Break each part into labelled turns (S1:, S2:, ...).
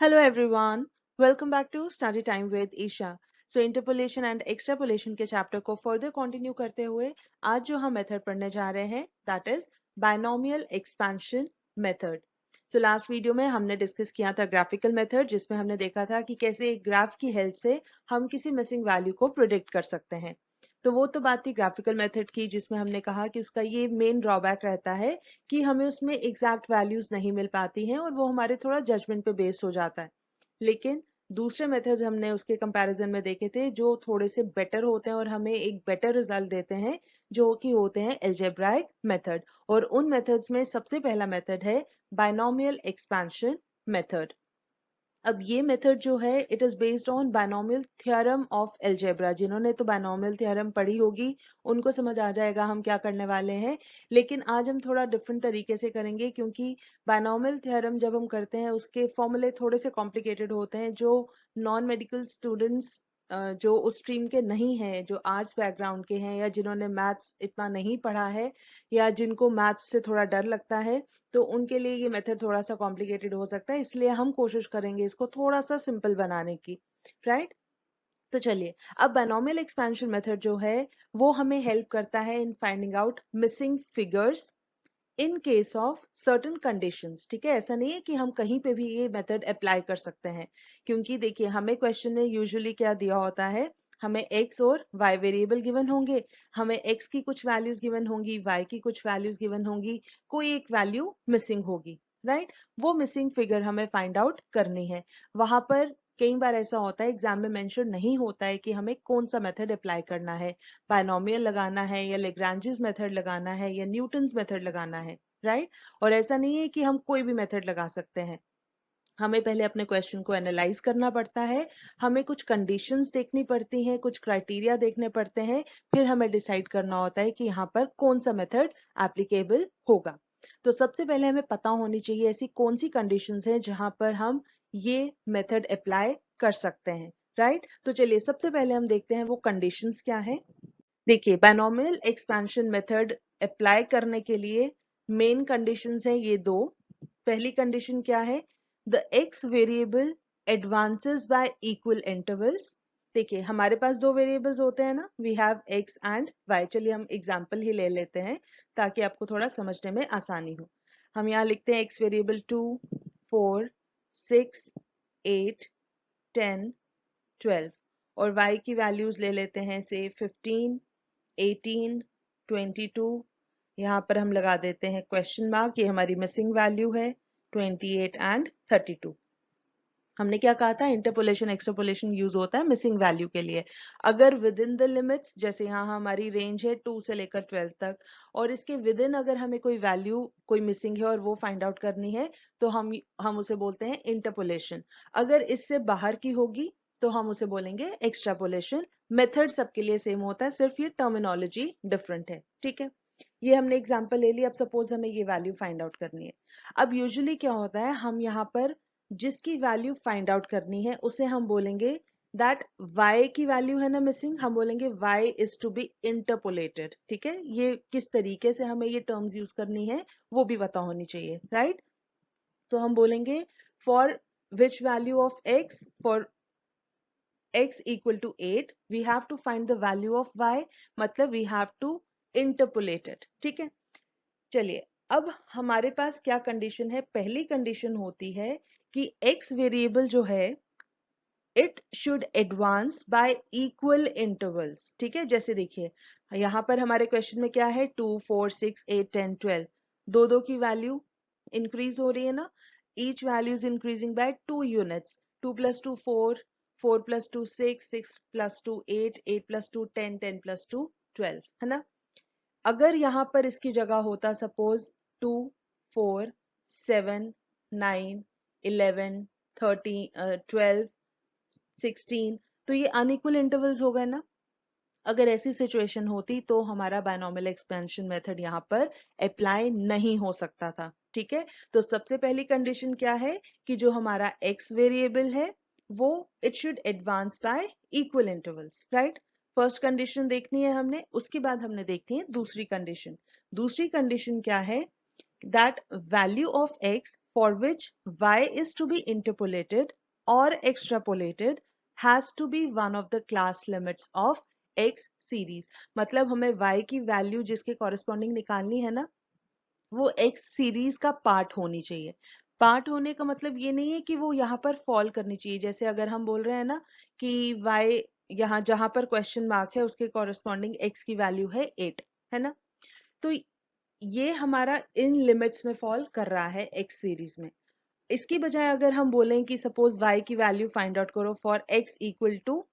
S1: Hello everyone, welcome back to Study Time with Isha. So interpolation and extrapolation के chapter को further continue करते हुए आज जो हम मेथड पढ़ने जा रहे हैं that is binomial expansion method. So last video में हमने डिस्कस किया था ग्राफिकल मेथड जिसमें हमने देखा था कि कैसे एक ग्राफ की हेल्प से हम किसी मिसिंग वैल्यू को प्रिडिक्ट कर सकते हैं. तो वो तो बात थी ग्राफिकल मेथड की जिसमें हमने कहा कि उसका ये मेन ड्रॉबैक रहता है कि हमें उसमें एग्जैक्ट वैल्यूज नहीं मिल पाती हैं और वो हमारे थोड़ा जजमेंट पे बेस्ड हो जाता है. लेकिन दूसरे मेथड्स हमने उसके कंपैरिजन में देखे थे जो थोड़े से बेटर होते हैं और हमें एक बेटर रिजल्ट देते हैं जो कि होते हैं एल्जेब्राइक मेथड. और उन मेथड्स में सबसे पहला मेथड है बायनोमियल एक्सपेंशन मेथड. अब ये मेथड जो है it is based on binomial theorem of algebra. जिन्होंने तो बायनोमियल थ्योरम पढ़ी होगी उनको समझ आ जाएगा हम क्या करने वाले हैं. लेकिन आज हम थोड़ा डिफरेंट तरीके से करेंगे क्योंकि बायनोमियल थ्योरम जब हम करते हैं उसके फॉर्मूले थोड़े से कॉम्प्लिकेटेड होते हैं जो नॉन मेडिकल स्टूडेंट्स जो उस स्ट्रीम के नहीं हैं, जो आर्ट्स बैकग्राउंड के हैं या जिन्होंने मैथ्स इतना नहीं पढ़ा है या जिनको मैथ्स से थोड़ा डर लगता है तो उनके लिए ये मेथड थोड़ा सा कॉम्प्लिकेटेड हो सकता है. इसलिए हम कोशिश करेंगे इसको थोड़ा सा सिंपल बनाने की. राइट. तो चलिए अब बायनोमियल एक्सपेंशन मेथड जो है वो हमें हेल्प करता है in finding out missing figures in case of certain conditions. ठीक है, ऐसा नहीं है कि हम कहीं पे भी ये मेथड अप्लाई कर सकते हैं क्योंकि देखिए हमें क्वेश्चन में यूजुअली क्या दिया होता है, हमें x और y वेरिएबल गिवन होंगे, हमें x की कुछ वैल्यूज गिवन होंगी, y की कुछ वैल्यूज गिवन होंगी, कोई एक वैल्यू मिसिंग होगी. राइट. वो मिसिंग फिगर हमें फाइंड आउट करनी है. वहां पर कई बार ऐसा होता है एग्जाम में मेंशन नहीं होता है कि हमें कौन सा मेथड अप्लाई करना है, बायनोमियल लगाना है या लेग्रांजेस मेथड लगाना है या न्यूटन्स मेथड लगाना है. राइट. और ऐसा नहीं है कि हम कोई भी मेथड लगा सकते हैं. हमें पहले अपने क्वेश्चन को एनालाइज करना पड़ता है, हमें कुछ कंडीशंस देखनी पड़ती हैं, कुछ क्राइटेरिया देखने पड़ते हैं, फिर हमें डिसाइड करना होता है कि यहाँ पर कौन सा मेथड एप्लीकेबल होगा. तो सबसे पहले हमें पता होनी चाहिए ऐसी कौन सी कंडीशंस हैं जहां पर हम ये मेथड अप्लाई कर सकते हैं. राइट. तो चलिए सबसे पहले हम देखते हैं वो कंडीशंस क्या है. देखिए बायनोमियल एक्सपेंशन मेथड अप्लाई करने के लिए मेन कंडीशंस हैं ये दो. पहली कंडीशन क्या है, the x variable advances by equal intervals. देखिए हमारे पास दो वेरिएबल्स होते हैं ना, we have x and y. चलिए हम एग्जांपल ही ले लेते हैं ताकि आपको थोड़ा समझने में आसानी हो. हम यहाँ लिखते हैं एक्स वेरिएबल 2, 4, 6, 8, 10, 12 और y की वैल्यूज ले लेते हैं से 15, 18, 22. यहाँ पर हम लगा देते हैं क्वेश्चन मार्क, ये हमारी मिसिंग वैल्यू है 28 एंड 32. हमने क्या कहा था, इंटरपोलेशन एक्सट्रापोलेशन यूज होता है मिसिंग वैल्यू के लिए. अगर विद इन द लिमिट्स, जैसे यहाँ हमारी रेंज है 2 से लेकर 12 तक और इसके विद इन अगर हमें कोई वैल्यू कोई मिसिंग है और वो फाइंड आउट करनी है तो हम उसे बोलते हैं इंटरपोलेशन. अगर इससे बाहर की होगी तो हम उसे बोलेंगे एक्स्ट्रापोलेशन. मेथड सबके लिए सेम होता है, सिर्फ ये टर्मिनोलॉजी डिफरेंट है. ठीक है, ये हमने एग्जांपल ले लिया. अब सपोज हमें ये वैल्यू फाइंड आउट करनी है. अब यूजुअली क्या होता है, हम यहाँ पर जिसकी वैल्यू फाइंड आउट करनी है उसे हम बोलेंगे दैट y की वैल्यू है ना मिसिंग, हम बोलेंगे y is to be interpolated. ठीक है, ये किस तरीके से हमें ये टर्म्स यूज करनी है वो भी पता होनी चाहिए. राइट. तो हम बोलेंगे for which value of x, for x equal to 8 we have to find the value of y, मतलब we have to interpolate it. ठीक है. चलिए अब हमारे पास क्या कंडीशन है, पहली कंडीशन होती है कि x वेरिएबल जो है it should advance by equal intervals. ठीक है, जैसे देखिए यहां पर हमारे क्वेश्चन में क्या है 2, 4, 6, 8, 10, 12. दो दो की वैल्यू इंक्रीज हो रही है ना, each value is increasing by 2 units. 2 + 2 4, 4 + 2 6, 6 + 2 8, 8 + 2 10, 10 + 2 12, है ना. अगर यहाँ पर इसकी जगह होता सपोज 2, 4, 7, 9, 11, 13, 12, 16, तो ये अनइक्वल इंटरवल्स हो गए ना. अगर ऐसी सिचुएशन होती तो हमारा बायनोमियल एक्सपेंशन मेथड यहाँ पर अप्लाई नहीं हो सकता था. ठीक है, तो सबसे पहली कंडीशन क्या है कि जो हमारा x वेरिएबल है वो it should advance by equal intervals. Right. First condition देखनी है हमने, उसके बाद हमने देखनी है दूसरी कंडीशन. दूसरी कंडीशन क्या है that value of x for which y is to be interpolated or extrapolated has to be one of the class limits of x series. मतलब हमें y की वैल्यू जिसके कॉरेस्पॉन्डिंग निकालनी है ना, वो x सीरीज का पार्ट होनी चाहिए। पार्ट होने का मतलब ये नहीं है कि वो यहाँ पर फॉल करनी चाहिए। जैसे अगर हम बोल रहे हैं ना कि y यहाँ जहां पर क्वेश्चन मार्क है उसके कॉरेस्पॉन्डिंग x की वैल्यू है 8, है ना, तो ये हमारा इन लिमिट्स में फॉल कर रहा है x सीरीज में। इसकी बजाय अगर हम बोलें कि सपोज y की वैल्यू फाइंड आउट करो for x equal to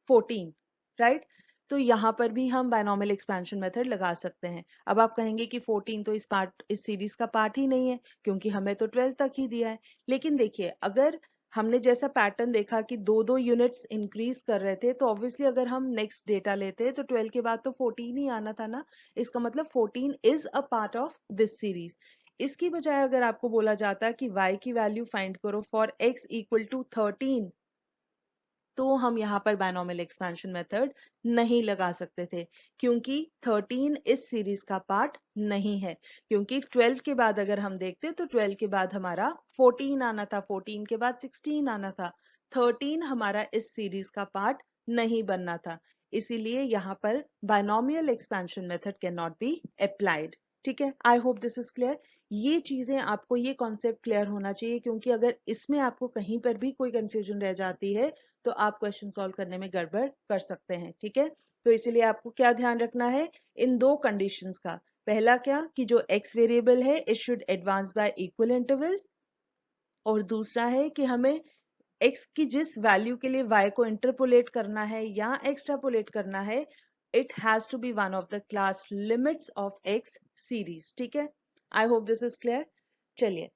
S1: 14, right, तो यहाँ पर भी हम बायनॉमियल एक्सपेंशन मेथड लगा सकते हैं। अब आप कहेंगे कि 14 तो इस सीरीज का पार्ट ही नहीं है क्योंकि हमें तो 12 तक ही दिया है। लेकिन देखिए, अगर हमने जैसा पैटर्न देखा कि दो दो यूनिट्स इंक्रीज कर रहे थे, तो ऑब्वियसली अगर हम नेक्स्ट डेटा लेते तो 12 के बाद तो 14 ही आना था ना। इसका मतलब 14 is a part of this series. इसकी बजाय अगर आपको बोला जाता कि y की वैल्यू फाइंड करो फॉर x इक्वल टू 13, तो हम यहाँ पर बायनॉमियल एक्सपेंशन मेथड नहीं लगा सकते थे क्योंकि 13 इस सीरीज का पार्ट नहीं है। क्योंकि 12 के बाद अगर हम देखते तो 12 के बाद हमारा 14 आना था, 14 के बाद 16 आना था, 13 हमारा इस सीरीज का पार्ट नहीं बनना था। इसीलिए यहाँ पर binomial expansion method can not be applied. ठीक है, I hope this is clear. ये चीजें आपको, ये कॉन्सेप्ट क्लियर होना चाहिए क्योंकि अगर इसमें आपको कहीं पर भी कोई कंफ्यूजन रह जाती है तो आप क्वेश्चन सॉल्व करने में गड़बड़ कर सकते हैं। ठीक है, तो इसीलिए आपको क्या ध्यान रखना है इन दो कंडीशंस का। पहला क्या कि जो x वेरिएबल है it should advance by equal intervals, और दूसरा है कि हमें x की जिस वैल्यू के लिए y को इंटरपोलेट करना है या एक्सट्रापोलेट करना है, it has to be one of the class limits of x series. ठीक है, I hope this is clear. चलिए,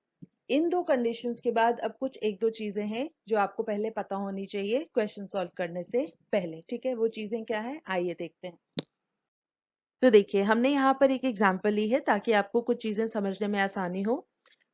S1: इन दो कंडीशंस के बाद अब कुछ एक दो चीजें हैं जो आपको पहले पता होनी चाहिए क्वेश्चन सॉल्व करने से पहले। ठीक है, वो चीजें क्या है आइए देखते हैं। तो देखिए, हमने यहाँ पर एक एग्जांपल ली है ताकि आपको कुछ चीजें समझने में आसानी हो।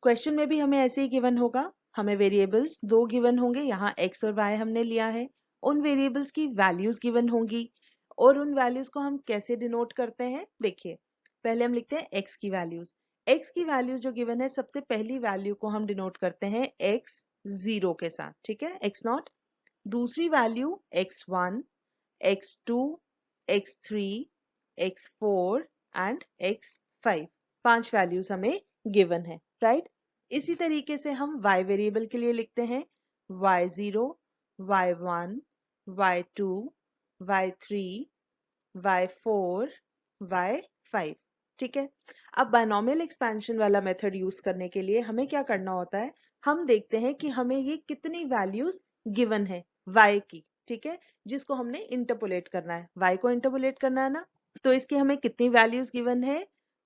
S1: क्वेश्चन में भी हमें ऐसे ही गिवन होगा, हमें वेरिएबल्स दो गिवन होंगे, यहाँ x और y हमने लिया है। उन वेरिएबल्स की वैल्यूज गिवन होंगी और उन वैल्यूज को हम कैसे डिनोट करते हैं। देखिए, पहले हम लिखते हैं x की वैल्यूज। x की वैल्यूज जो गिवन है, सबसे पहली वैल्यू को हम डिनोट करते हैं x0 के साथ। ठीक है, x0। दूसरी value x1, x2, x3, x4 and x5, पांच वैल्यूज हमें गिवन है, राइट। इसी तरीके से हम y वेरिएबल के लिए लिखते हैं y0, y1, y2, y3, y4, y5। ठीक है, अब बायनॉमियल एक्सपेंशन वाला मेथड यूज करने के लिए हमें क्या करना होता है, हम देखते हैं कि हमें ये कितनी वैल्यूज गिवन है y की। ठीक है, जिसको हमने इंटरपोलेट करना है, y को इंटरपोलेट करना है ना, तो इसकी हमें कितनी वैल्यूज गिवन है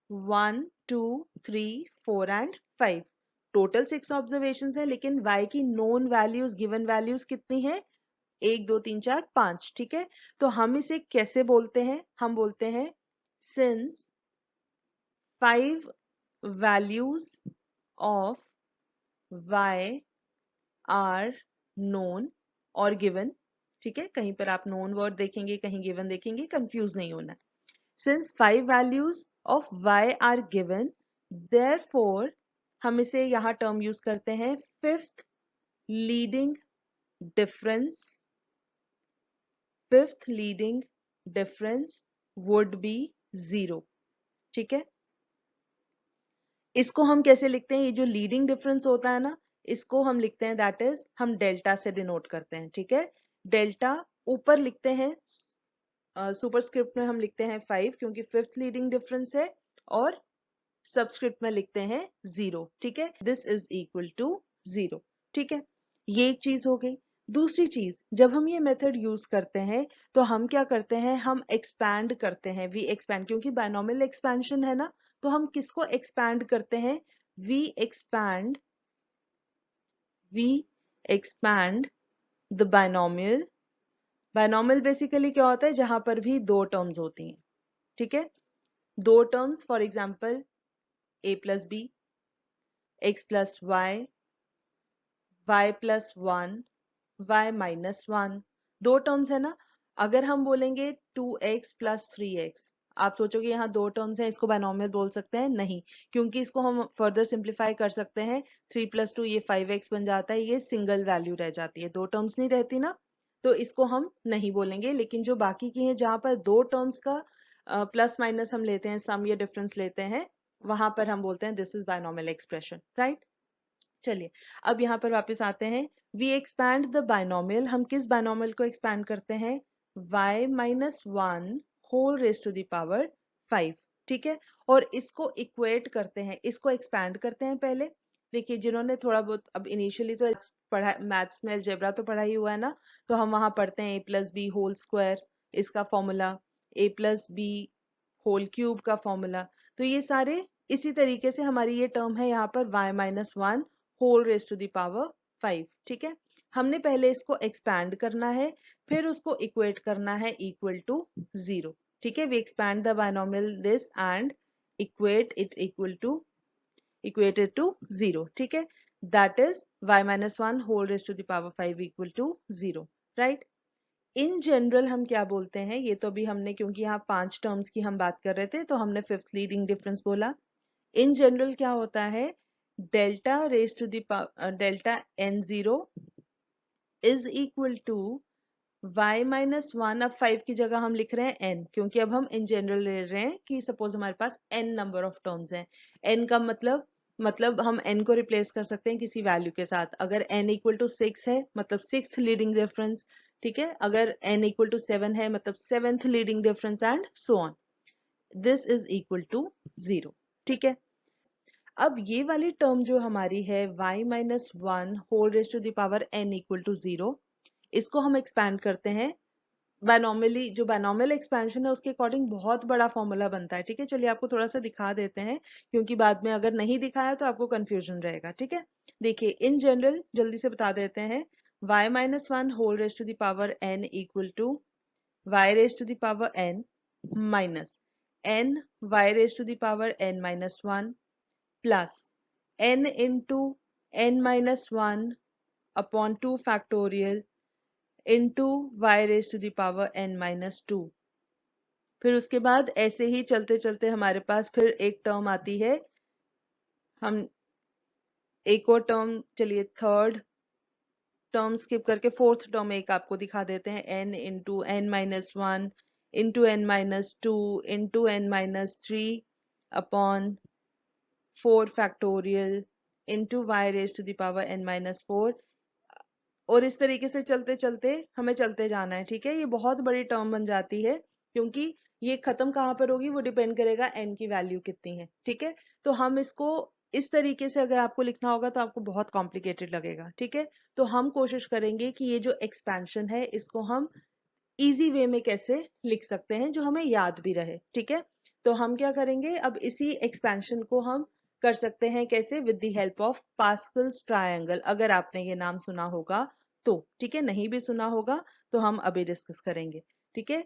S1: 1, 2, 3, 4 एंड 5। टोटल 6 ऑब्जर्वेशन है, लेकिन y की नोन वैल्यूज, गिवन वैल्यूज कितनी है 1, 2, 3, 4, 5। ठीक है, तो हम इसे कैसे बोलते हैं, हम बोलते हैं since 5 values of y are known और given। ठीक है, कहीं पर आप known word देखेंगे, कहीं given देखेंगे, कंफ्यूज नहीं होना। Since 5 values of y are given, therefore हम इसे यहाँ टर्म यूज करते हैं fifth leading difference. Fifth leading difference would be 0। ठीक है, इसको हम कैसे लिखते हैं, ये जो लीडिंग डिफरेंस होता है ना, इसको हम लिखते हैं, दैट इज हम डेल्टा से डिनोट करते हैं। ठीक है, डेल्टा ऊपर लिखते हैं, सुपरस्क्रिप्ट में हम लिखते हैं 5 क्योंकि फिफ्थ लीडिंग डिफरेंस है, और सबस्क्रिप्ट में लिखते हैं 0। ठीक है, दिस इज इक्वल टू 0। ठीक है, ये एक चीज हो गई। दूसरी चीज, जब हम ये मेथड यूज करते हैं तो हम क्या करते हैं, हम एक्सपैंड करते हैं, वी एक्सपैंड, क्योंकि बायनॉमियल एक्सपेंशन है ना, तो हम किसको एक्सपैंड करते हैं, we expand the binomial. Binomial basically क्या होता है, जहां पर भी दो टर्म्स होती हैं। ठीक है, दो terms, for example a plus b, x plus y, y plus 1, y minus 1, दो टर्म्स है ना। अगर हम बोलेंगे 2x प्लस 3x, आप सोचोगे यहाँ दो टर्म्स हैं, इसको बायनॉमियल बोल सकते हैं? नहीं, क्योंकि इसको हम फर्दर सिंप्लीफाई कर सकते हैं। 3 + 2 ये 5x बन जाता है, ये सिंगल वैल्यू रह जाती है, दो टर्म्स नहीं रहती ना, तो इसको हम नहीं बोलेंगे। लेकिन जो बाकी की हैं जहां पर दो टर्म्स का प्लस माइनस हम लेते हैं, सम या डिफरेंस लेते हैं, वहां पर हम बोलते हैं this is binomial expression, right. चलिए अब यहाँ पर वापस आते हैं। वी एक्सपैंड द बायनॉमियल, हम किस बायनॉमियल को एक्सपैंड करते हैं? y - 1 whole raise to the power 5, ठीक है। और इसको इक्वेट करते हैं, इसको एक्सपैंड करते हैं पहले। देखिए जिन्होंने थोड़ा बहुत अब इनिशियली तो पढ़ा, मैथ्स में अलजेब्रा तो पढ़ा ही हुआ है ना, तो हम वहां पढ़ते हैं a + b होल स्क्वायर, इसका formula a + b whole cube का फॉर्मूला। तो ये सारे इसी तरीके से हमारी ये टर्म है यहाँ पर y - 1 whole raise to the power 5, ठीक है। हमने पहले इसको एक्सपैंड करना है, फिर उसको इक्वेट करना है इक्वल टू 0, ठीक है। We expand the binomial this and equate it equated to 0, ठीक है। That is y - 1 whole raise to the power 5 equal to 0, right. In general हम क्या बोलते हैं, ये तो अभी हमने, क्योंकि यहाँ 5 टर्म्स की हम बात कर रहे थे, तो हमने फिफ्थ लीडिंग डिफरेंस बोला। इन जनरल क्या होता है, delta raise to the delta n0 is equal to y - 1। अब 5 की जगह हम लिख रहे हैं n, क्योंकि अब हम इन जनरल ले रहे हैं कि सपोज हमारे पास n नंबर ऑफ टर्म्स हैं। n का मतलब हम n को रिप्लेस कर सकते हैं किसी वैल्यू के साथ। अगर n इक्वल टू 6 है मतलब सिक्स्थ लीडिंग रेफरेंस, ठीक है। अगर n इक्वल टू 7 है मतलब seventh leading reference and so on. This is equal to 0, ठीक है। अब ये वाली टर्म जो हमारी है y - 1 whole raise to the power n equal to 0, इसको हम एक्सपैंड करते हैं बायनॉमियली। जो बायनॉमियल एक्सपेंशन है उसके अकॉर्डिंग बहुत बड़ा फॉर्मूला बनता है, ठीक है। चलिए आपको थोड़ा सा दिखा देते हैं, क्योंकि बाद में अगर नहीं दिखाया तो आपको कंफ्यूजन रहेगा, ठीक है। देखिए इन जनरल जल्दी से बता देते हैं, y - 1 whole raise to the power n equal to y raise to the power n minus n y raise to the power n - 1 plus n into n - 1 upon 2 factorial into y raise to the power n - 2। फिर उसके बाद ऐसे ही चलते चलते हमारे पास फिर एक term आती है, हम एक और टर्म, चलिए थर्ड टर्म स्किप करके फोर्थ टर्म एक आपको दिखा देते हैं, n into n - 1 into n - 2 into n - 3 upon 4 factorial into y raise to the power n - 4। और इस तरीके से चलते चलते हमें चलते जाना है, ठीक है। ये बहुत बड़ी टर्म बन जाती है, क्योंकि ये खत्म कहाँ पर होगी वो डिपेंड करेगा n की वैल्यू कितनी है, ठीक है। तो हम इसको इस तरीके से अगर आपको लिखना होगा तो आपको बहुत कॉम्प्लिकेटेड लगेगा, ठीक है। तो हम कोशिश करेंगे कि ये जो एक्सपेंशन है इसको हम इजी वे में कैसे लिख सकते हैं जो हमें याद भी रहे, ठीक है। तो हम क्या करेंगे, अब इसी एक्सपेंशन को हम कर सकते हैं कैसे, with the help of Pascal's triangle. अगर आपने ये नाम सुना होगा तो, ठीक है, नहीं भी सुना होगा तो हम अभी डिस्कस करेंगे, ठीक है।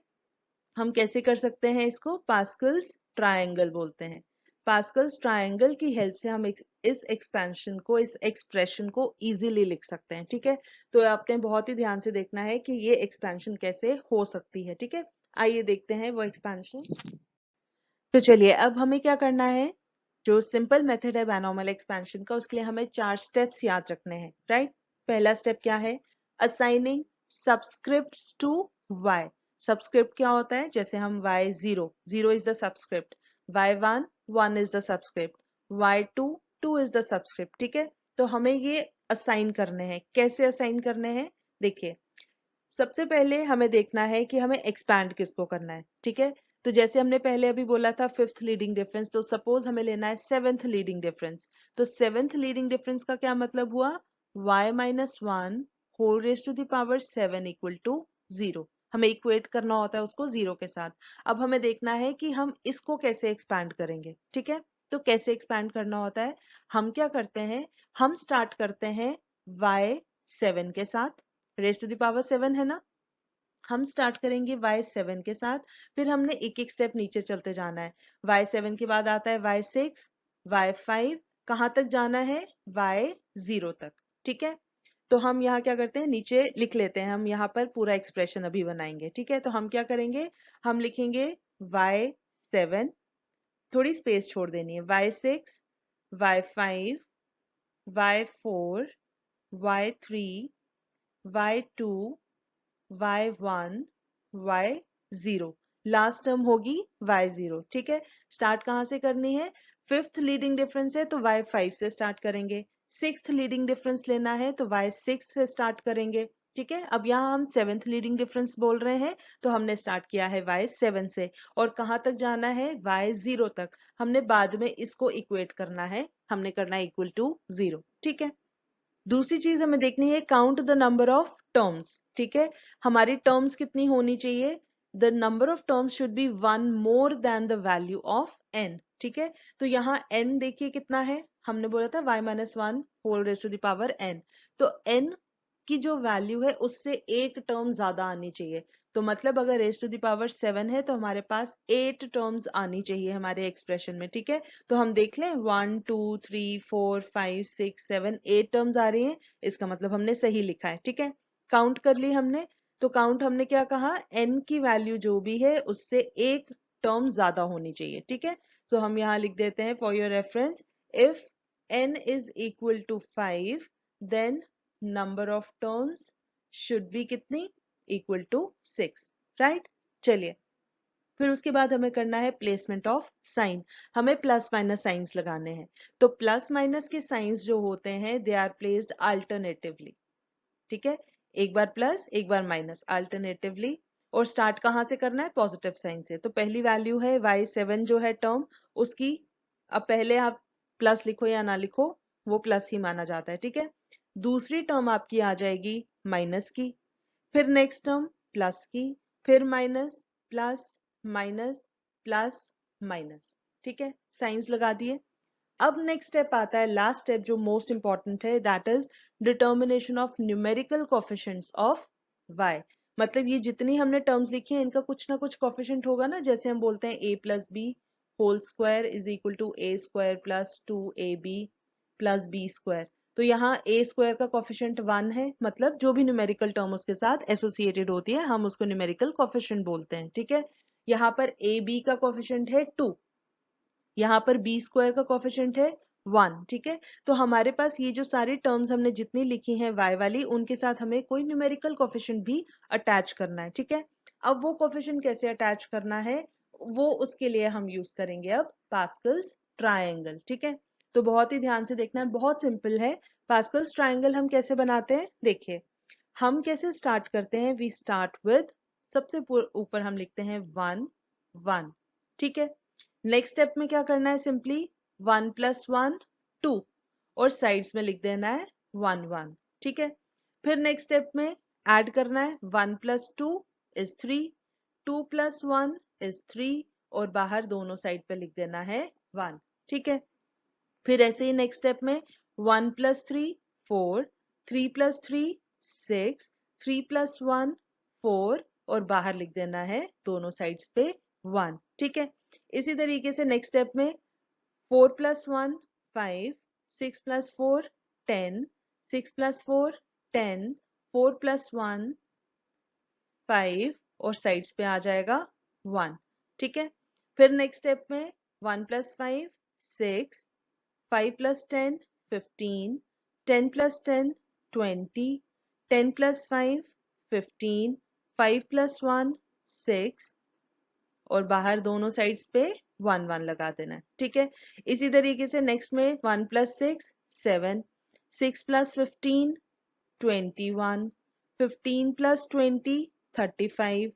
S1: हम कैसे कर सकते हैं इसको, पास्कल्स ट्रायंगल बोलते हैं। पास्कल्स ट्रायंगल की हेल्प से हम इस एक्सपेंशन को, इस एक्सप्रेशन को इजीली लिख सकते हैं, ठीक है। तो आपने बहुत ही ध्यान से देखना है कि ये एक्सपेंशन कैसे हो सकती है, ठीक है। आइए देखते हैं वो एक्सपेंशन। तो चलिए अब हमें क्या करना है, जो सिंपल मेथड है बायनॉमियल एक्सपेंशन का, उसके लिए हमें 4 स्टेप्स याद रखने हैं, राइट। पहला स्टेप क्या है, assigning subscripts to y। Subscript क्या होता है, जैसे हम y0, 0 is the subscript, y1, 1 is the subscript, y2, 2 is the subscript, ठीक है। तो हमें ये असाइन करने हैं। कैसे असाइन करने हैं, देखिए सबसे पहले हमें देखना है कि हमें एक्सपैंड किसको करना है, ठीक है। तो जैसे हमने पहले अभी बोला था फिफ्थ लीडिंग डिफरेंस, तो सपोज हमें लेना है सेवेंथ लीडिंग डिफरेंस। तो सेवेंथ लीडिंग डिफरेंस का क्या मतलब हुआ, y - 1 whole raise to the power 7 equal to 0। हमें इक्वेट करना होता है उसको 0 के साथ। अब हमें देखना है कि हम इसको कैसे एक्सपैंड करेंगे, ठीक है। तो कैसे एक्सपैंड करना होता है, हम क्या करते हैं, हम स्टार्ट करते हैं y7 के साथ, रेज टू द पावर 7 है ना, हम स्टार्ट करेंगे y7 के साथ। फिर हमने एक एक स्टेप नीचे चलते जाना है। y7 के बाद आता है y6, y5, कहाँ तक जाना है, y0 तक, ठीक है। तो हम यहाँ क्या करते हैं, नीचे लिख लेते हैं, हम यहाँ पर पूरा एक्सप्रेशन अभी बनाएंगे, ठीक है। तो हम क्या करेंगे, हम लिखेंगे 7, थोड़ी स्पेस छोड़ देनी है, y6, y5, y4, y3, y2, y1, y0, last term होगी y0। ठीक है, स्टार्ट कहाँ से करनी है? फिफ्थ लीडिंग डिफरेंस है तो y5 से स्टार्ट करेंगे, सिक्स्थ लीडिंग डिफरेंस लेना है तो y6 से स्टार्ट करेंगे। ठीक है, अब यहाँ हम सेवेंथ लीडिंग डिफरेंस बोल रहे हैं तो हमने स्टार्ट किया है y7 से, और कहाँ तक जाना है? y0 तक। हमने बाद में इसको इक्वेट करना है, हमने करना है इक्वल टू 0। ठीक है, दूसरी चीज हमें देखनी है, count the number of terms. ठीक है, हमारी टर्म्स कितनी होनी चाहिए? The number of terms should B one more than the value of n। ठीक है, तो यहाँ n देखिए कितना है, हमने बोला था y-1 whole raise to the power n, तो n की जो वैल्यू है उससे एक टर्म ज्यादा आनी चाहिए। तो मतलब अगर रेज टू द पावर 7 है तो हमारे पास 8 टर्म्स आनी चाहिए हमारे एक्सप्रेशन में। ठीक है, तो हम देख लें 1 2 3 4 5 6 7 8 टर्म्स आ रही हैं, इसका मतलब हमने सही लिखा है। ठीक है, काउंट कर ली हमने, तो काउंट हमने क्या कहा? n की वैल्यू जो भी है उससे एक टर्म ज्यादा होनी चाहिए। ठीक है, तो हम यहाँ लिख देते हैं for your reference, if n is equal to 5 then number of terms should be कितनी? Equal to 6। राइट, चलिए फिर उसके बाद हमें करना है प्लेसमेंट ऑफ साइन। हमें प्लस माइनस साइंस लगाने हैं, तो प्लस माइनस के साइंस जो होते हैं दे आर प्लेस्ड अल्टरनेटिवली। ठीक है, एक बार प्लस एक बार माइनस अल्टरनेटिवली, और स्टार्ट कहाँ से करना है? पॉजिटिव साइन से। तो पहली वैल्यू है y7 जो है टर्म, उसकी अब पहले आप प्लस लिखो या ना लिखो वो प्लस ही माना जाता है। ठीक है, दूसरी टर्म आपकी आ जाएगी माइनस की, फिर नेक्स्ट टर्म प्लस की, फिर minus, plus, minus, plus, minus. ठीक है, साइंस लगा दिए। अब नेक्स्ट स्टेप आता है, लास्ट स्टेप जो मोस्ट इंपॉर्टेंट है, that is determination of numerical coefficients of y। मतलब ये जितनी हमने टर्म्स लिखी हैं इनका कुछ ना कुछ कोफिशिएंट होगा ना, जैसे हम बोलते हैं a plus b whole square is equal to a square plus 2ab plus b square. तो यहाँ a स्क्वायर का कोफिशिएंट 1 है, मतलब जो भी न्यूमेरिकल टर्म उसके साथ एसोसिएटेड होती है हम उसको न्यूमेरिकल कोफिशिएंट बोलते हैं। ठीक है, यहाँ पर ab का कोफिशिएंट है 2, यहाँ पर बी स्क्वायर का कोफिशिएंट है 1। ठीक है, तो हमारे पास ये जो सारी टर्म्स हमने जितनी लिखी हैं y वाली, उनके साथ हमें कोई न्यूमेरिकल कोफिशिएंट भी अटैच करना है। ठीक है, अब वो कोफिशिएंट कैसे अटैच करना है वो उसके लिए हम यूज करेंगे अब पास्कल्स ट्रायंगल। ठीक है, तो बहुत ही ध्यान से देखना है, बहुत सिंपल है। पास्कल्स ट्रायंगल हम कैसे बनाते हैं देखिए, हम कैसे स्टार्ट करते हैं, वी स्टार्ट विद, सबसे ऊपर हम लिखते हैं 1 1। ठीक है, नेक्स्ट स्टेप में क्या करना है, सिंपली 1 प्लस 1 2, और साइड्स में लिख देना है 1 1। ठीक है, फिर नेक्स्ट स्टेप में ऐड करना है, 1 प्लस 2 इज 3, 2 प्लस 1 इज 3, और बाहर दोनों साइड पे लिख देना है 1। ठीक है, फिर ऐसे ही नेक्स्ट स्टेप में 1 प्लस 3 4, 3 प्लस 3 6, 3 प्लस 1 4, और बाहर लिख देना है दोनों साइड्स पे 1। ठीक है, इसी तरीके से नेक्स्ट स्टेप में 4 प्लस 1 5, 6 प्लस 4 10, 6 प्लस 4 10, 4 प्लस 1 5, और साइड्स पे आ जाएगा 1। ठीक है, फिर नेक्स्ट स्टेप में 1 plus 5 6, 5 plus 10 15, 10 plus 10 20, 10 plus 5 15, 5 plus 1 6, और बाहर दोनों साइड्स पे 1 1 लगा देना है। ठीक है, इसी तरीके से नेक्स्ट में 1 प्लस 6 7, 6 प्लस 15 21, 15 प्लस 20 35,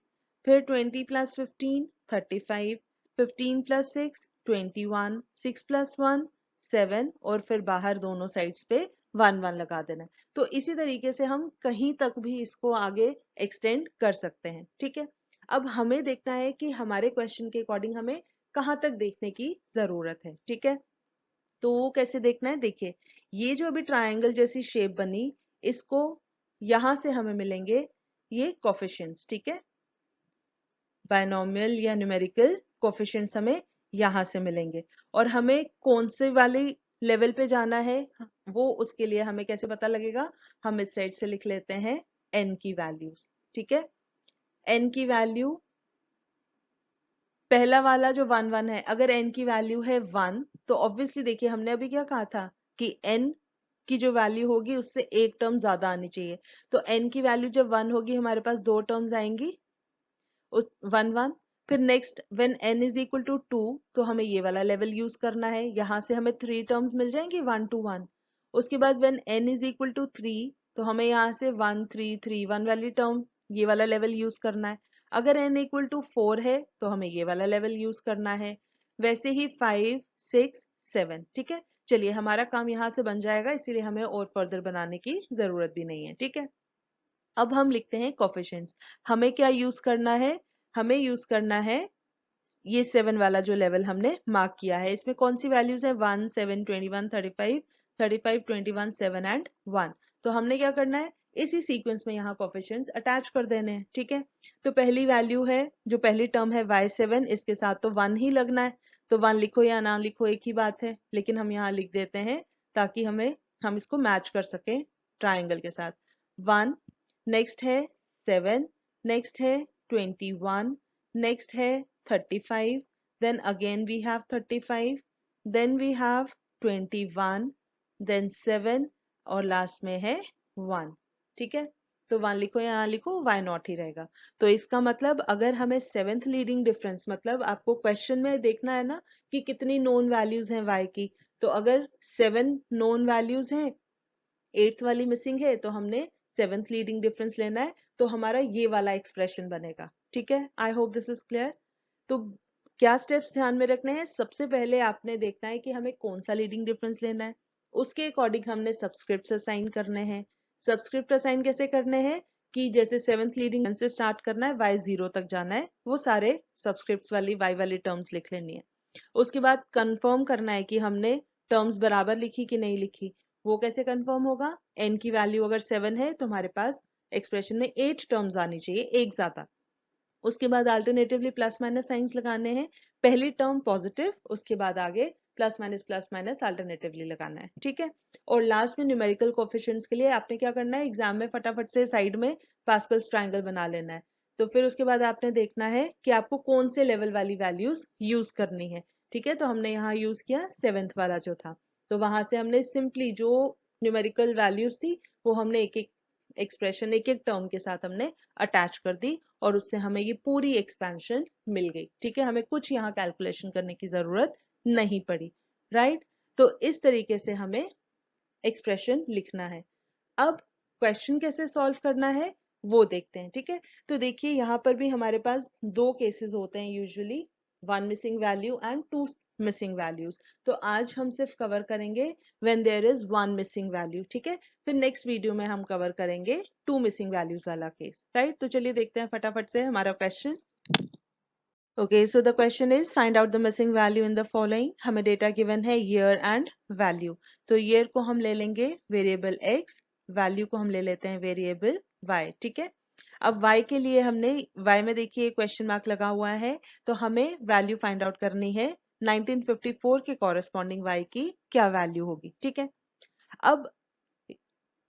S1: फिर 20 प्लस 15 35, 15 प्लस 6 21, 6 प्लस 1 7, और फिर बाहर दोनों साइड्स पे 1 1 लगा देना है। तो इसी तरीके से हम कहीं तक भी इसको आगे एक्सटेंड कर सकते हैं। ठीक है, अब हमें देखना है कि हमारे क्वेश्चन के अकॉर्डिंग हमें कहाँ तक देखने की जरूरत है। ठीक है, तो वो कैसे देखना है देखिए, ये जो अभी ट्रायंगल जैसी शेप बनी, इसको यहां से हमें मिलेंगे ये कोफिशिएंट्स। ठीक है, बायनोमियल या न्यूमेरिकल कोफिशिएंट्स हमें यहां से मिलेंगे, और हमें कौन से वाले लेवल पे जाना है वो उसके लिए हमें कैसे पता लगेगा, हम इस साइड से लिख लेते हैं n की वैल्यूज। ठीक है, n की वैल्यू पहला वाला जो 1 1 है, अगर n की वैल्यू है 1 तो ऑब्वियसली देखिए हमने अभी क्या कहा था कि n की जो वैल्यू होगी उससे एक टर्म ज्यादा आनी चाहिए। तो n की वैल्यू जब 1 होगी हमारे पास दो टर्म्स आएंगी उस 1 1। फिर next when n is equal to 2 तो हमें ये वाला लेवल यूज करना है, यहाँ से हमें 3 टर्म्स मिल जाएंगी 1 2 1। उसके बाद when n is equal to 3 तो हमें यहाँ से 1 3 3 1 वाली टर्म ये वाला लेवल यूज करना है। अगर n इक्वल टू 4 है तो हमें ये वाला लेवल यूज करना है। वैसे ही 5 6 7। ठीक है, चलिए हमारा काम यहाँ से बन जाएगा, इसीलिए हमें और फर्दर बनाने की जरूरत भी नहीं है। ठीक है, अब हम लिखते हैं कोफिशिएंट्स। हमें क्या यूज करना है, हमें यूज करना है ये 7 वाला जो लेवल हमने मार्क किया है। इसमें कौन सी वैल्यूज है 1 7 21 35 35 21 7 एंड 1। तो हमने क्या करना है, इसी सीक्वेंस में यहाँ कोफिशिएंट्स अटैच कर देने हैं। ठीक है, तो पहली वैल्यू है जो पहली टर्म है y7, इसके साथ तो 1 ही लगना है। तो 1 लिखो या ना लिखो एक ही बात है, लेकिन हम यहाँ लिख देते हैं ताकि हम इसको मैच कर सके ट्राइंगल के साथ। 1, नेक्स्ट है 7, नेक्स्ट है 21, नेक्स्ट है 35, then again we have 35, then we have 21, then 7 और लास्ट में है 1। ठीक है, तो 1 लिखो या ना लिखो y नॉट ही रहेगा। तो इसका मतलब अगर हमें सेवेंथ लीडिंग डिफरेंस, मतलब आपको क्वेश्चन में देखना है ना कि कितनी नोन वैल्यूज हैं y की, तो अगर 7 नोन वैल्यूज हैं, 8th वाली मिसिंग है, तो हमने सेवेंथ लीडिंग डिफरेंस लेना है, तो हमारा ये वाला एक्सप्रेशन बनेगा। ठीक है, I hope this is clear. तो क्या स्टेप्स ध्यान में रखने हैं, सबसे पहले आपने देखना है कि हमें कौन सा लीडिंग डिफरेंस लेना है, उसके अकॉर्डिंग हमने सबस्क्रिप्ट असाइन करने हैं। सबस्क्रिप्ट असाइन कैसे करने हैं कि जैसे सेवेंथ लीडिंग से स्टार्ट करना है, y 0 तक जाना है, वो सारे सबस्क्रिप्ट वाली y वाली टर्म्स लिख लेनी है। उसके बाद कंफर्म करना है कि हमने टर्म्स बराबर लिखी कि नहीं लिखी। वो कैसे कंफर्म होगा, n की वैल्यू अगर 7 है तो हमारे पास एक्सप्रेशन में 8 टर्म्स आनी चाहिए, एक ज्यादा। उसके बाद अल्टरनेटिवली प्लस माइनस साइंस लगाने हैं, पहली टर्म पॉजिटिव, उसके बाद आगे प्लस माइनस अल्टरनेटिवली लगाना है। ठीक है, और लास्ट में न्यूमेरिकल कोफिशिएंट्स के लिए आपने क्या करना है, एग्जाम में फटाफट से साइड में पास्कल्स ट्रायंगल बना लेना है। तो फिर उसके बाद आपने देखना है कि आपको कौन से लेवल वाली वैल्यूज यूज करनी है। ठीक है, तो हमने यहाँ यूज किया सेवेंथ वाला जो था, तो वहां से हमने सिंपली जो न्यूमेरिकल वैल्यूज थी वो हमने एक एक एक्सप्रेशन एक एक टर्म के साथ हमने अटैच कर दी, और उससे हमें ये पूरी एक्सपेंशन मिल गई। ठीक है, हमें कुछ यहाँ कैलकुलेशन करने की जरूरत नहीं पड़ी। राइट, तो इस तरीके से हमें एक्सप्रेशन लिखना है। अब क्वेश्चन कैसे सॉल्व करना है वो देखते हैं। ठीक है, तो देखिए यहाँ पर भी हमारे पास दो केसेस होते हैं usually, 1 missing value and 2 missing values. तो आज हम सिर्फ कवर करेंगे when there is 1 missing value. ठीक है, फिर नेक्स्ट वीडियो में हम कवर करेंगे 2 मिसिंग वैल्यूज वाला केस। राइट, तो चलिए देखते हैं फटाफट से हमारा question. Okay, so the question is find out the missing value in the following। हमें डेटा गिवन है year and value। तो year को हम ले लेंगे वेरिएबल x, वैल्यू को हम ले लेते हैं वेरिएबल y। ठीक है, अब y के लिए हमने y में देखिए क्वेश्चन मार्क लगा हुआ है, तो हमें वैल्यू फाइंड आउट करनी है 1954 के कॉरेस्पॉन्डिंग y की क्या वैल्यू होगी। ठीक है, अब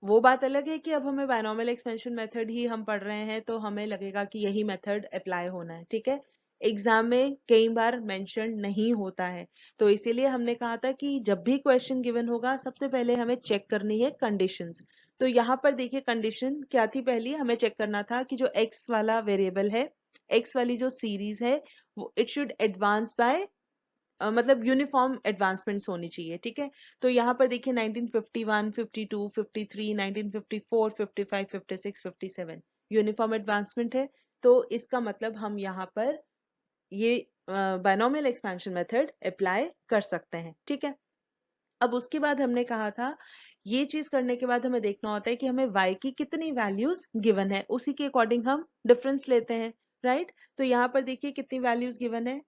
S1: वो बात अलग है कि अब हमें बायनॉमियल एक्सपेंशन मेथड ही हम पढ़ रहे हैं, तो हमें लगेगा कि यही मेथड अप्लाई होना है। ठीक है, एग्जाम में कई बार मेंशन नहीं होता है, तो इसीलिए हमने कहा था कि जब भी क्वेश्चन गिवन होगा सबसे पहले हमें चेक करनी है कंडीशंस। तो यहाँ पर देखिए कंडीशन क्या थी, पहली हमें चेक करना था कि जो x वाला वेरिएबल है, x वाली जो सीरीज है वो इट शुड एडवांस बाय मतलब यूनिफॉर्म एडवांसमेंट्स होनी चाहिए। ठीक है, तो यहाँ पर देखिए 1951 52 53 1954 55 56 57 यूनिफॉर्म एडवांसमेंट है, तो इसका मतलब हम यहाँ पर ये बायनॉमियल एक्सपेंशन मेथड अप्लाई कर सकते हैं। ठीक है, अब उसके बाद हमने कहा था ये चीज करने के बाद हमें देखना होता है कि हमें y की कितनी वैल्यूज गिवन है, उसी के अकॉर्डिंग हम डिफरेंस लेते हैं। राइट, तो यहाँ पर देखिए कितनी वैल्यूज गिवन है,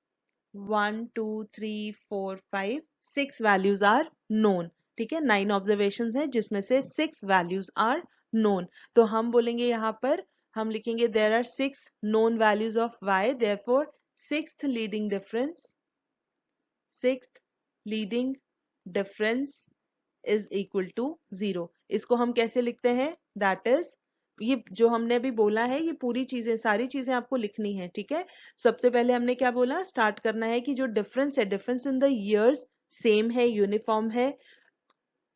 S1: 1 2 3 4 5 6 वैल्यूज आर नोन। ठीक है, 9 ऑब्जर्वेशंस हैं जिसमें से 6 वैल्यूज आर नोन। तो हम बोलेंगे यहाँ पर हम लिखेंगे there are 6 known values of y, therefore sixth leading difference is equal to 0। इसको हम कैसे लिखते हैं, दैट इज ये जो हमने अभी बोला है ये पूरी चीजें सारी चीजें आपको लिखनी है, ठीक है। सबसे पहले हमने क्या बोला, स्टार्ट करना है कि जो डिफरेंस है, difference in the years same है, यूनिफॉर्म है,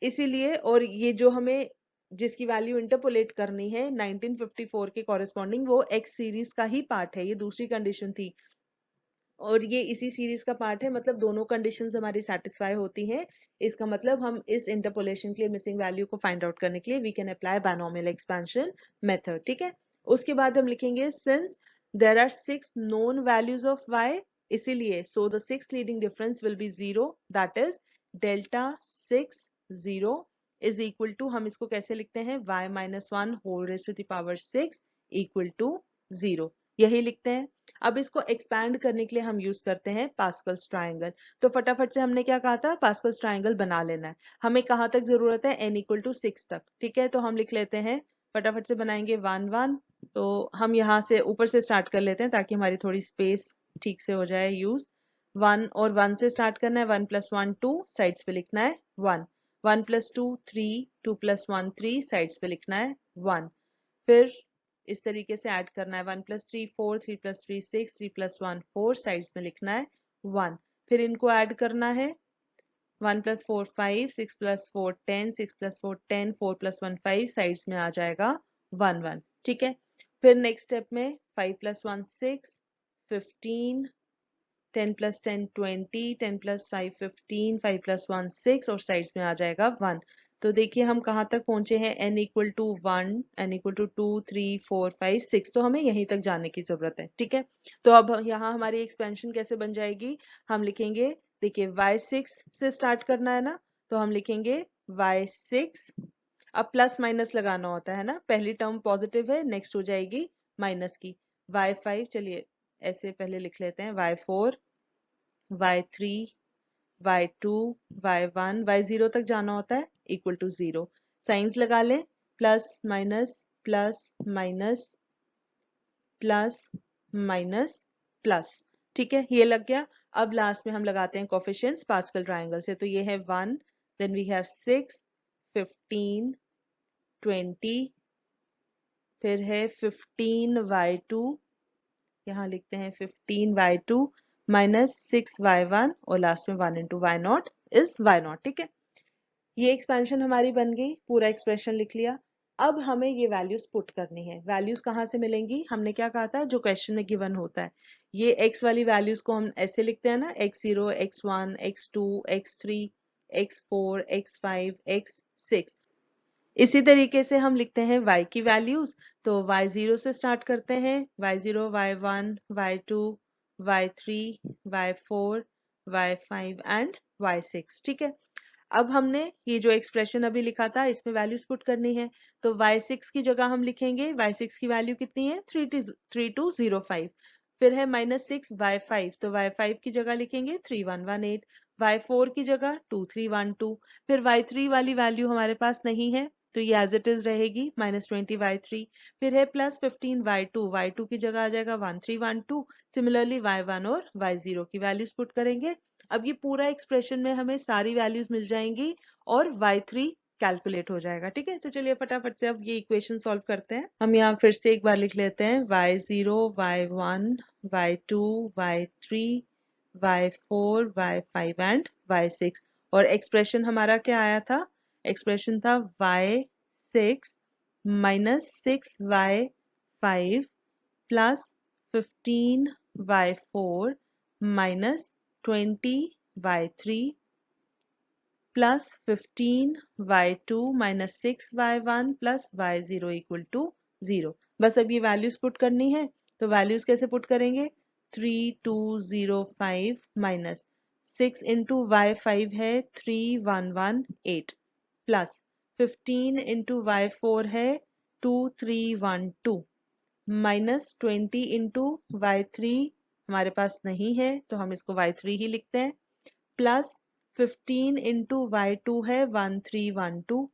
S1: इसीलिए, और ये जो हमें जिसकी वैल्यू इंटरपोलेट करनी है 1954 के कॉरेस्पॉन्डिंग, वो एक्स सीरीज का ही पार्ट है, ये दूसरी कंडीशन थी और ये इसी सीरीज का पार्ट है, मतलब दोनों कंडीशंस हमारी सेटिस्फाई होती हैं। इसका मतलब हम इस इंटरपोलेशन के लिए मिसिंग वैल्यू को फाइंड आउट करने के लिए we can apply binomial expansion method, ठीक है। उसके बाद हम लिखेंगे since there are 6 known values of y, इसीलिए so the 6 leading difference will be 0, that is delta 6 0 is equal to, हम इसको कैसे लिखते हैं, y minus 1 whole raise to the power 6 equal to 0, यही लिखते हैं। अब इसको एक्सपैंड करने के लिए हम यूज करते हैं पास्कल्स ट्रायंगल। तो फटाफट से हमने क्या कहा था, पास्कल्स ट्रायंगल बना लेना है। हमें कहाँ तक जरूरत है, n इक्वल टू 6 तक, ठीक है। तो हम लिख लेते हैं, फटाफट से बनाएंगे 1 1। तो हम यहाँ से ऊपर से स्टार्ट कर लेते हैं ताकि हमारी थोड़ी स्पेस ठीक से हो जाए यूज। 1 और 1 से स्टार्ट करना है, 1 + 1 2, साइड्स पे लिखना है 1, 1 + 2 3, 2 + 1 3, साइड्स पे लिखना है 1। फिर इस तरीके से ऐड करना है, 1 + 3 4, 3 + 3 6, 3 + 1 4, साइड्स में लिखना है 1। फिर इनको ऐड करना है, 1 + 4 5, 6 + 4 10, 6 + 4 10, 4 + 1 5, साइड्स में आ जाएगा 1 1, ठीक है। फिर नेक्स्ट स्टेप में 5 + 1 6, 15, 10 + 10 20, 10 + 5 15, 5 + 1 6 और साइड्स में आ जाएगा 1। तो देखिए हम कहाँ तक पहुंचे हैं, n equal to 1, n equal to 2 3 4 5 6, तो हमें यहीं तक जाने की जरूरत है, ठीक है। तो अब यहाँ हमारी एक्सपेंशन कैसे बन जाएगी, हम लिखेंगे, देखिए y6 से स्टार्ट करना है ना, तो हम लिखेंगे y6, अब प्लस माइनस लगाना होता है ना, पहली टर्म पॉजिटिव है, नेक्स्ट हो जाएगी माइनस की, y5, चलिए ऐसे पहले लिख लेते हैं, y4 y3 y2 y1 y0 तक जाना होता है, इक्वल टू 0, साइंस लगा लें, plus minus plus minus plus minus plus, ठीक है, ये लग गया। अब लास्ट में हम लगाते हैं कोफिशिएंट्स पास्कल ट्रायंगल से, तो ये है 1, देन वी हैव 6 15 20, फिर है 15y2, यहाँ लिखते हैं 15y2 माइनस 6y1 और लास्ट में 1 × y0 इज y0, ठीक है। ये एक्सपेंशन हमारी बन गई, पूरा एक्सप्रेशन लिख लिया। अब हमें ये वैल्यूज पुट करनी है, वैल्यूज कहाँ से मिलेंगी, हमने क्या कहा था, जो क्वेश्चन में गिवन होता है, ये x वाली वैल्यूज को हम ऐसे लिखते हैं ना, x0 x1 x2 x3 x4 x5 x6, इसी तरीके से हम लिखते हैं y की वैल्यूज। तो y0 से स्टार्ट करते हैं, y0 y1 y2 y3 y4 y5 and y6, ठीक है। अब हमने ये जो एक्सप्रेशन अभी लिखा था इसमें वैल्यूज पुट करनी है, तो y6 की जगह हम लिखेंगे, y6 की वैल्यू कितनी है, 3205, फिर है -6 y5, तो y5 की जगह लिखेंगे 3118, y4 की जगह 2312, फिर y3 वाली वैल्यू हमारे पास नहीं है तो ये एज इट इज रहेगी -20 y3, फिर है +15 y2, y2 की जगह आ जाएगा 1312, सिमिलरली y1 और y0 की वैल्यूज पुट करेंगे। अब ये पूरा एक्सप्रेशन में हमें सारी वैल्यूज मिल जाएंगी और y3 कैलकुलेट हो जाएगा, ठीक है। तो चलिए फटाफट से अब ये इक्वेशन सॉल्व करते हैं। हम यहाँ फिर से एक बार लिख लेते हैं, y0 y1 y2 y3 y4 y5 and y6, और एक्सप्रेशन हमारा क्या आया था, एक्सप्रेशन था y6 minus 6y5 plus 15y4 minus 20y3 plus 15y2 minus 6y1 plus y0 equal to 0। बस अब ये वैल्यूज पुट करनी है, तो वैल्यूज कैसे पुट करेंगे, 3205 माइनस 6 इंटू y5 है 3118 प्लस 15 इंटू y4 है 2312 माइनस 20 इंटू y3 हमारे पास नहीं है तो हम इसको y3 ही लिखते हैं, प्लस 15 इंटू y2 है 1312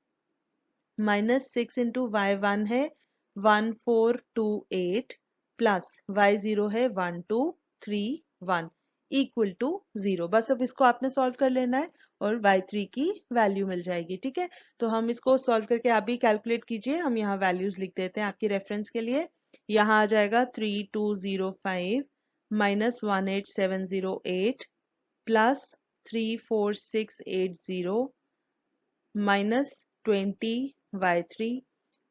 S1: माइनस 6 इंटू y1 है 1428 प्लस y0 है 1231 इक्वल टू 0। बस अब इसको आपने सॉल्व कर लेना है और y3 की वैल्यू मिल जाएगी। ठीक है, तो हम इसको सॉल्व करके आप भी कैलकुलेट कीजिए। हम यहाँ वैल्यूज लिख देते हैं आपकी रेफरेंस के लिए। यहाँ आ जाएगा 3205 minus 18708 plus 34680 minus 20y3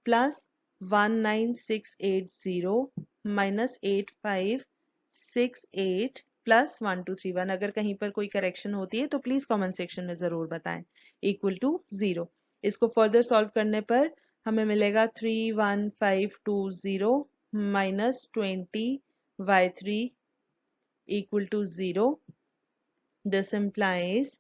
S1: plus 19680 minus 8568 plus 1231। अगर कहीं पर कोई करेक्शन होती है तो प्लीज कमेंट सेक्शन में जरूर बताएं। Equal to 0। इसको फर्दर सॉल्व करने पर हमें मिलेगा 31520 minus 20y3 equal to 0। This implies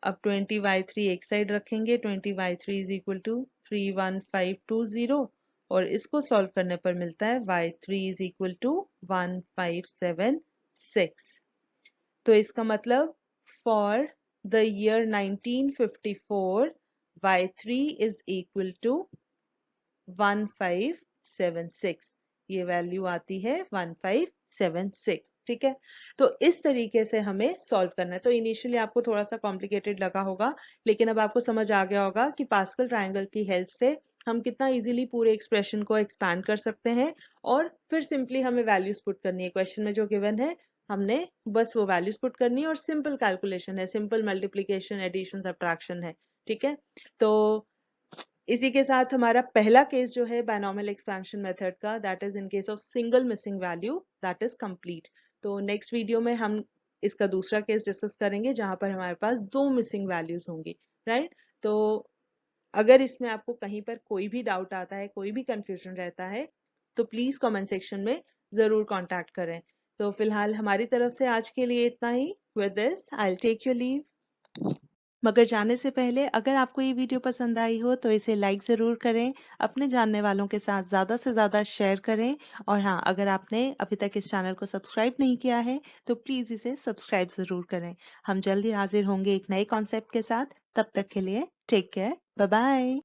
S1: अब 20y3 एक साइड रखेंगे, 20y3 इज इक्वल टू 31520 और इसको सॉल्व करने पर मिलता है y3 इज इक्वल टू 1576। तो इसका मतलब for the year 1954 y3 is equal to 1576। ये वैल्यू आती है 1576। ठीक है, तो इस तरीके से हमें सॉल्व करना है। तो इनिशियली आपको थोड़ा सा कॉम्प्लिकेटेड लगा होगा, लेकिन अब आपको समझ आ गया होगा कि पास्कल ट्रायंगल की हेल्प से हम कितना इजीली पूरे एक्सप्रेशन को एक्सपैंड कर सकते हैं और फिर सिंपली हमें वैल्यूज पुट करनी है। क्वेश्चन में जो गिवन है हमने बस वो वैल्यूज पुट करनी है और सिंपल कैलकुलेशन है, सिंपल मल्टीप्लीकेशन, एडिशन, सब्ट्रैक्शन है। ठीक है, तो इसी के साथ हमारा पहला केस जो है बायनॉमियल एक्सपेंशन मेथड का, that is in case of single missing value, that is complete. तो नेक्स्ट वीडियो में हम इसका दूसरा केस डिस्कस करेंगे जहां पर हमारे पास 2 मिसिंग वैल्यूज होंगी, राइट। तो अगर इसमें आपको कहीं पर कोई भी डाउट आता है, कोई भी कंफ्यूजन रहता है, तो प्लीज कमेंट सेक्शन में जरूर कांटेक्ट करें। तो फिलहाल हमारी तरफ से आज के लिए इतना ही। With this I will take your leave. मगर जाने से पहले अगर आपको ये वीडियो पसंद आई हो तो इसे लाइक ज़रूर करें, अपने जानने वालों के साथ ज़्यादा से ज़्यादा शेयर करें और हाँ, अगर आपने अभी तक इस चैनल को सब्सक्राइब नहीं किया है तो प्लीज़ इसे सब्सक्राइब ज़रूर करें। हम जल्दी हाजिर होंगे एक नए कॉन्सेप्ट के साथ। तब तक के लिए टेक केयर, बाय बाय।